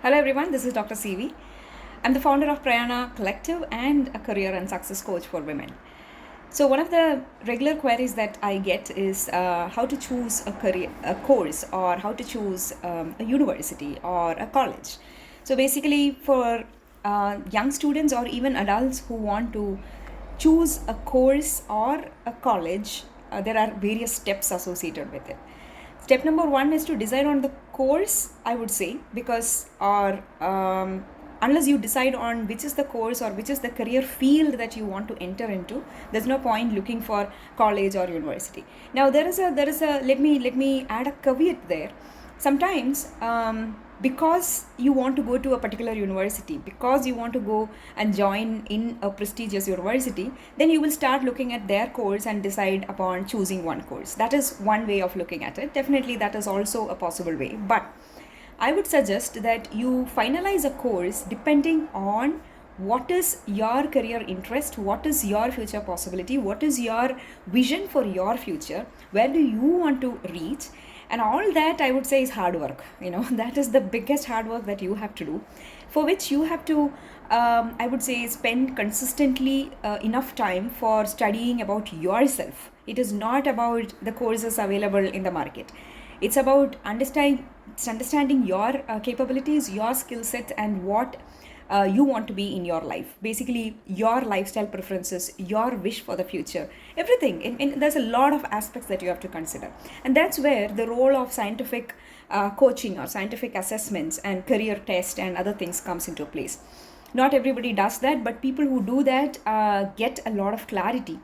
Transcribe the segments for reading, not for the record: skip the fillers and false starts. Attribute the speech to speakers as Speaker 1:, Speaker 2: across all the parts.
Speaker 1: Hello everyone, this is dr.ceevee. I'm the founder of Prayana Collective and a career and success coach for women. So one of the regular queries that I get is how to choose a course, or how to choose a university or a college. So basically, for young students or even adults who want to choose a course or a college, there are various steps associated with it. Step number one is to decide on the course, I would say, because or unless you decide on which is the course or which is the career field that you want to enter into, there's no point looking for college or university. Now there is a let me add a caveat there. Sometimes because you want to go to a particular university, because you want to go and join in a prestigious university, then you will start looking at their course and decide upon choosing one course. That is one way of looking at it. Definitely that is also a possible way, but I would suggest that you finalize a course depending on what is your career interest, what is your future possibility, what is your vision for your future, where do you want to reach. And all that, I would say, is hard work. That is the biggest hard work that you have to do, for which you have to I would say, spend consistently enough time for studying about yourself. It is not about the courses available in the market. It's about understanding your capabilities, your skill set, and what you want to be in your life. Basically, your lifestyle preferences, your wish for the future, everything. And there's a lot of aspects that you have to consider. And that's where the role of scientific coaching or scientific assessments and career test and other things comes into place. Not everybody does that, but people who do that get a lot of clarity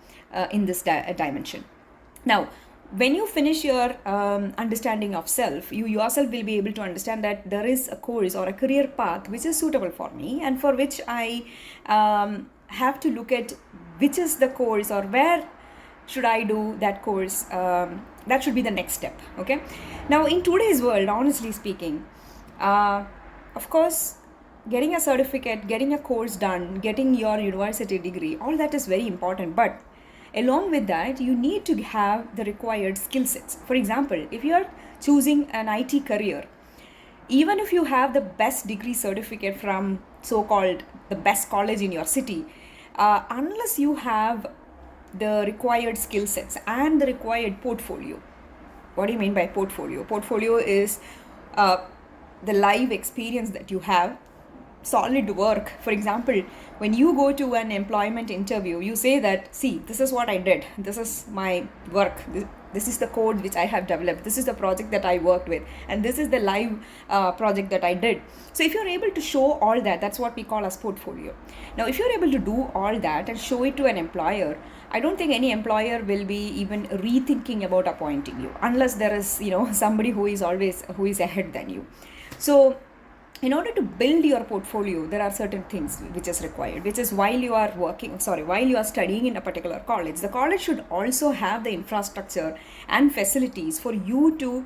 Speaker 1: in this dimension. Now, when you finish your understanding of self, you yourself will be able to understand that there is a course or a career path which is suitable for me, and for which I have to look at which is the course, or where should I do that course. That should be the next step. Okay. Now, in today's world, honestly speaking, of course, getting a certificate, getting a course done, getting your university degree, all that is very important. But along with that, you need to have the required skill sets. For example, if you are choosing an IT career, even if you have the best degree certificate from so-called the best college in your city, unless you have the required skill sets and the required portfolio. What do you mean by portfolio? Portfolio is the live experience that you have, solid work. For example, when you go to an employment interview, you say that, see, this is what I did, this is my work, this is the code which I have developed, this is the project that I worked with, and this is the live project that I did. So if you're able to show all that, that's what we call as portfolio. Now, if you're able to do all that and show it to an employer, I don't think any employer will be even rethinking about appointing you, unless there is somebody who is ahead than you. So in order to build your portfolio, there are certain things which is required, which is while you are studying in a particular college, the college should also have the infrastructure and facilities for you to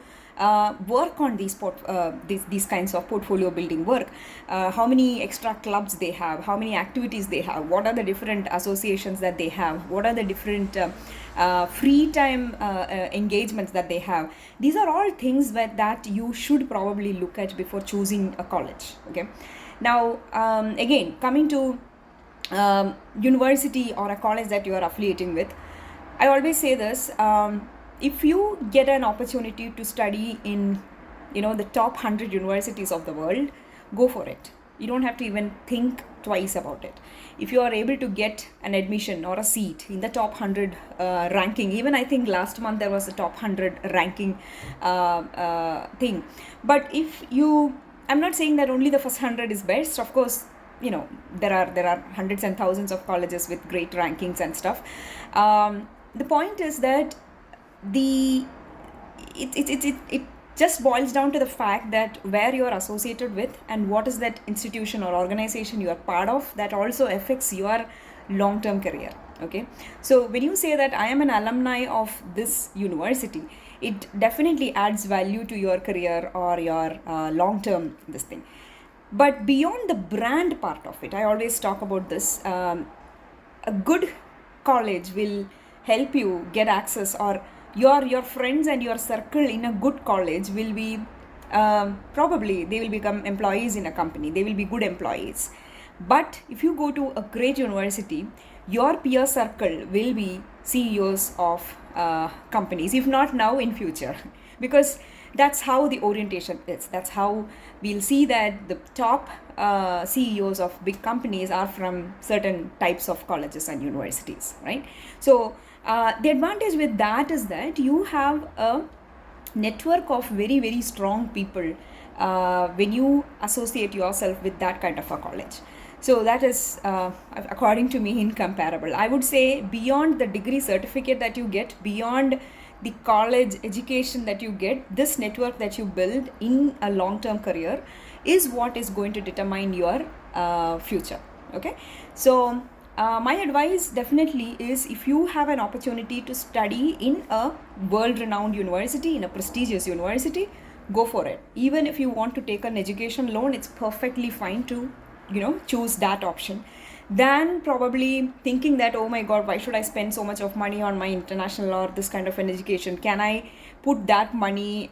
Speaker 1: work on these kinds of portfolio building work. How many extra clubs they have, how many activities they have, what are the different associations that they have, what are the different free time engagements that they have. These are all things that you should probably look at before choosing a college. Okay. Now, again, coming to university or a college that you are affiliating with, I always say this. If you get an opportunity to study in the top 100 universities of the world, go for it. You don't have to even think twice about it. If you are able to get an admission or a seat in the top 100 ranking, even I think last month there was a top 100 ranking thing. But I'm not saying that only the first 100 is best. Of course, there are hundreds and thousands of colleges with great rankings and stuff. The point is that it just boils down to the fact that where you are associated with and what is that institution or organization you are part of, that also affects your long-term career. Okay. So when you say that I am an alumni of this university, it definitely adds value to your career or your long-term this thing. But beyond the brand part of it, I always talk about this. A good college will help you get access, or your friends and your circle in a good college will be probably they will become employees in a company. They will be good employees. But if you go to a great university, your peer circle will be CEOs of companies, if not now, in future. Because that's how the orientation is. That's how we'll see that the top CEOs of big companies are from certain types of colleges and universities, right? So the advantage with that is that you have a network of very, very strong people when you associate yourself with that kind of a college. So that is, according to me, incomparable. I would say beyond the degree certificate that you get, beyond the college education that you get, this network that you build in a long-term career is what is going to determine your future. Okay, so my advice definitely is, if you have an opportunity to study in a world-renowned university, in a prestigious university, go for it. Even if you want to take an education loan, it's perfectly fine to choose that option than probably thinking that, oh my god, why should I spend so much of money on my international or this kind of an education? Can I put that money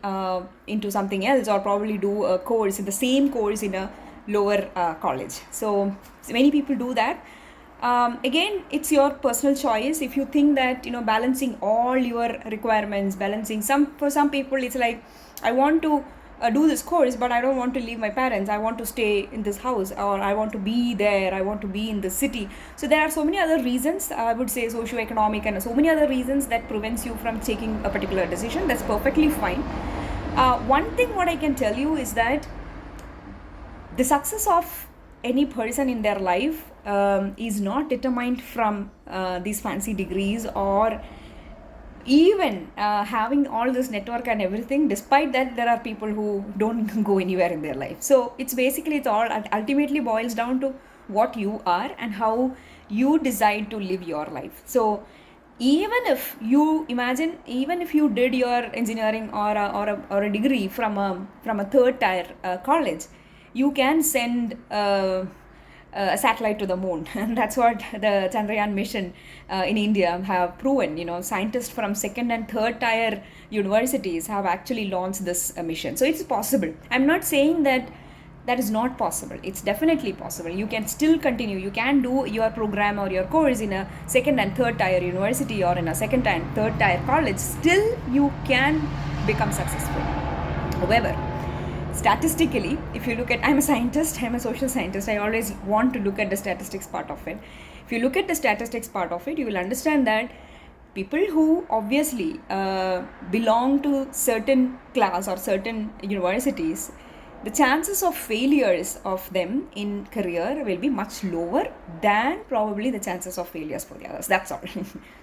Speaker 1: into something else, or probably do a course in the same course in a lower college? So many people do that. Again, it's your personal choice. If you think that balancing all your requirements, balancing for some people it's like, I want to do this course, but I don't want to leave my parents. I want to stay in this house, or I want to be there. I want to be in the city. So there are so many other reasons, I would say socio-economic and so many other reasons that prevents you from taking a particular decision. That's perfectly fine. One thing what I can tell you is that the success of any person in their life is not determined from these fancy degrees, or even having all this network and everything. Despite that, there are people who don't go anywhere in their life. So it's all ultimately boils down to what you are and how you decide to live your life. So even if you did your engineering or a degree from a third tier college, you can send a satellite to the moon. And that's what the Chandrayaan mission in India have proven. Scientists from second and third tier universities have actually launched this mission. So it's possible. I'm not saying that is not possible. It's definitely possible. You can still continue. You can do your program or your course in a second and third tier university, or in a second and third tier college. Still, you can become successful. However, statistically, if you look at, I'm a scientist, I'm a social scientist, I always want to look at the statistics part of it. If you look at the statistics part of it, you will understand that people who obviously belong to certain class or certain universities, the chances of failures of them in career will be much lower than probably the chances of failures for the others. That's all.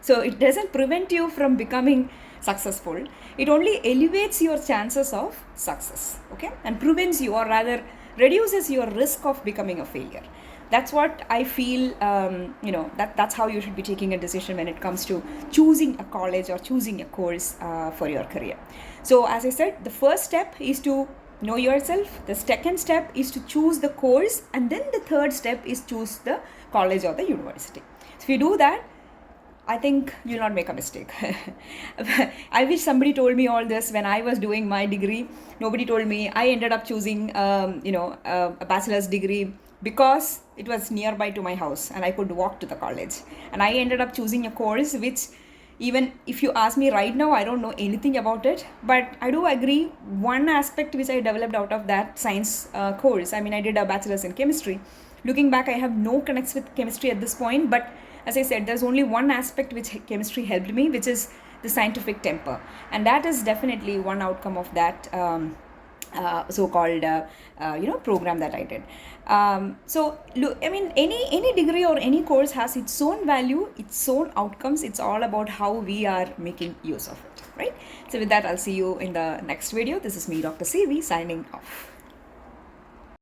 Speaker 1: So it doesn't prevent you from becoming successful. It only elevates your chances of success, okay, and prevents you, or rather reduces your risk of becoming a failure. That's what I feel. That's how you should be taking a decision when it comes to choosing a college or choosing a course for your career. So as I said, the first step is to know yourself. The second step is to choose the course, and then the third step is choose the college or the university. So if you do that, I think you'll not make a mistake. I wish somebody told me all this when I was doing my degree. Nobody told me. I ended up choosing a bachelor's degree because it was nearby to my house and I could walk to the college. And I ended up choosing a course which, even if you ask me right now, I don't know anything about it. But I do agree, one aspect which I developed out of that science course, I did a bachelor's in chemistry. Looking back, I have no connects with chemistry at this point. But as I said, there's only one aspect which chemistry helped me, which is the scientific temper. And that is definitely one outcome of that so-called program that I did. So look, any degree or any course has its own value, its own outcomes. It's all about how we are making use of it, right? So with that, I'll see you in the next video. This is me, Dr. Ceevee, signing off.